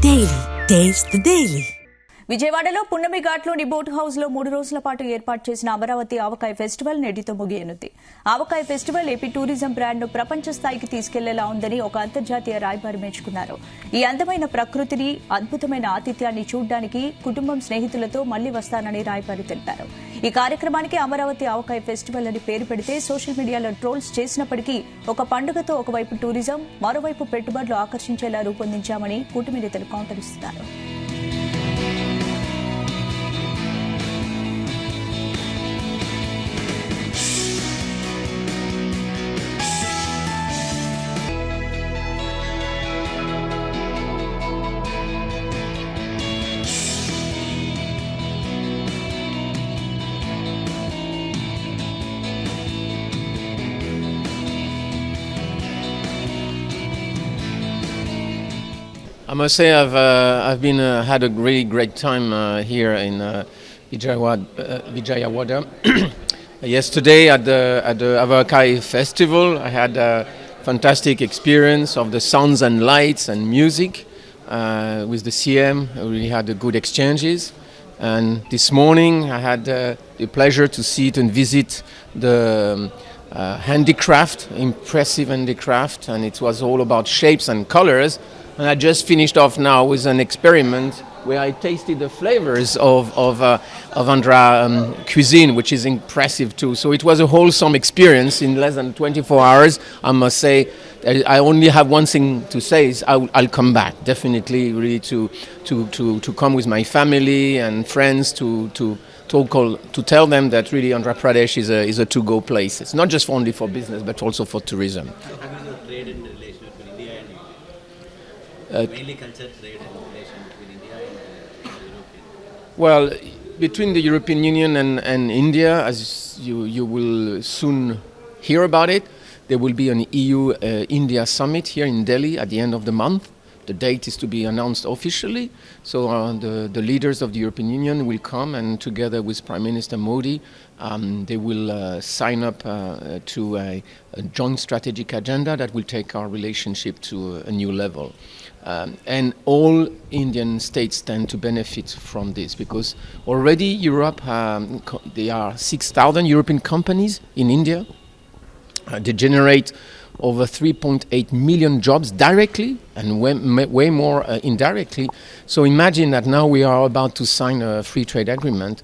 Daily. Taste the Daily. విజయవాడలో పున్నమి ఘాట్లోని boat house లో 3 రోజుల పాటు ఏర్పాటు చేసిన అమరావతి ఆవకాయ ఫెస్టివల్ నేటితో ముగియనుంది. ఆవకాయ ఫెస్టివల్ ఏపీ టూరిజం బ్రాండ్ ను ప్రపంచ స్థాయికి తీసుకెళ్లేలా ఉందని ఒక అంతర్జాతీయ రాయబారి మెచ్చుకున్నారు. ఈ అందమైన ప్రకృతిని, అద్భుతమైన ఆతిథ్యాన్ని చూడడానికి కుటుంబం స్నేహితులతో మళ్లీ వస్తానని రాయబారి తెలిపారు. ఈ కార్యక్రమానికి అమరావతి ఆవకాయ ఫెస్టివల్ అని పేరు పెడితే సోషల్ మీడియాలో ట్రోల్స్ చేసినప్పటికీ ఒక పండుగతో ఒకవైపు టూరిజం, మరోవైపు పెట్టుబడులు ఆకర్షించేలా రూపొందించామని కూటమి నేతలు కౌంటర్ ఇస్తున్నారు. I must say I've been had a really great time here in Vijayawada. Yesterday at the Avakai festival, I had a fantastic experience of the sounds and lights and music with the CM. We had good exchanges, and this morning I had the pleasure to see and visit the handicraft, impressive handicraft, and it was all about shapes and colors. And I just finished off now with an experiment where I tasted the flavors of Andhra cuisine, which is impressive too. So it was a wholesome experience in less than 24 hours. I must say, I only have one thing to say: is I'll come back definitely, really to come with my family and friends to tell them that really Andhra Pradesh is a to-go place. It's not just only for business, but also for tourism. Mainly culture, trade and relation between India and European. Well, between the European Union and India, as you will soon hear about it, there will be an EU-India summit here in Delhi at the end of the month. The date is to be announced officially. So the leaders of the European Union will come, and together with Prime Minister Modi, they will sign up to a joint strategic agenda that will take our relationship to a new level. And all Indian states stand to benefit from this, because already Europe, there are 6,000 European companies in India. They generate over 3.8 million jobs directly and way more indirectly. So imagine that now we are about to sign a free trade agreement.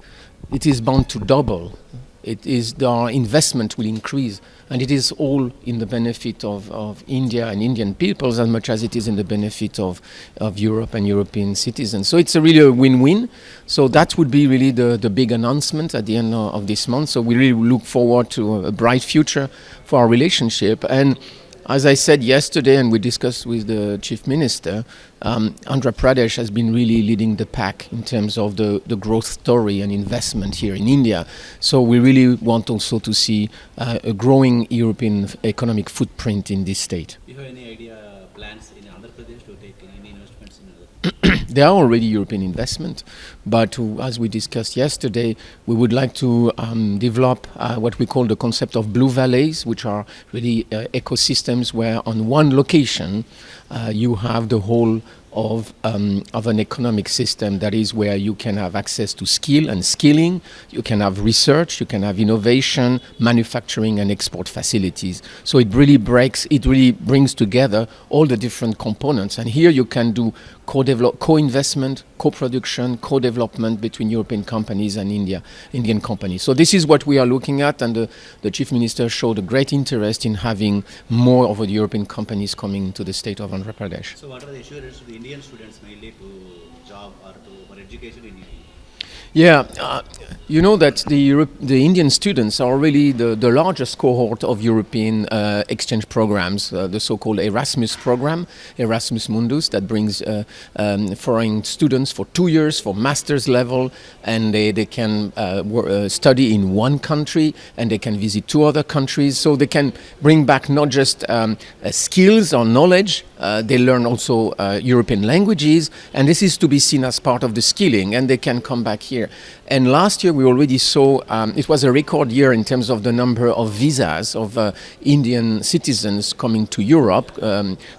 It is bound to double. Our investment will increase, and it is all in the benefit of India and Indian peoples as much as it is in the benefit of Europe and European citizens. So it's really a win-win. So that would be really the big announcement at the end of this month. So we really look forward to a bright future for our relationship. And as I said yesterday, and we discussed with the Chief Minister, Andhra Pradesh has been really leading the pack in terms of the growth story and investment here in India. So we really want also to see a growing European economic footprint in this state. Do you have any idea, plans in Andhra Pradesh to take any investments in Andhra? There are already European investment, but as we discussed yesterday, we would like to develop what we call the concept of blue valleys, which are really ecosystems where on one location you have the whole of an economic system. That is where you can have access to skill and skilling, you can have research, you can have innovation, manufacturing and export facilities. So it really brings together all the different components, and here you can do co-investment, co-production, co-development between European companies and Indian companies. So this is what we are looking at, and the Chief Minister showed a great interest in having more of the European companies coming to the state of Andhra Pradesh. So what are the assurances to the Indian students mainly to job or for education in India? Yeah, you know that the Indian students are really the largest cohort of European exchange programs, the so-called Erasmus program, Erasmus Mundus, that brings foreign students for 2 years for master's level, and they can study in one country and they can visit 2 other countries. So they can bring back not just skills or knowledge, they learn also European languages, and this is to be seen as part of the skilling, and they can come back here year. And last year we already saw, it was a record year in terms of the number of visas of Indian citizens coming to Europe,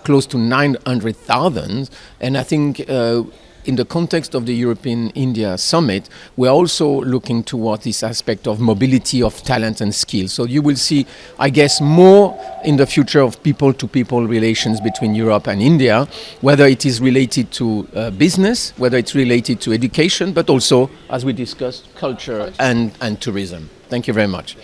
close to 900,000. And I think in the context of the European India Summit, we're also looking toward this aspect of mobility of talent and skills. So you will see, I guess, more in the future of people-to-people relations between Europe and India, whether it is related to business, whether it's related to education, but also, as we discussed, culture and tourism. Thank you very much.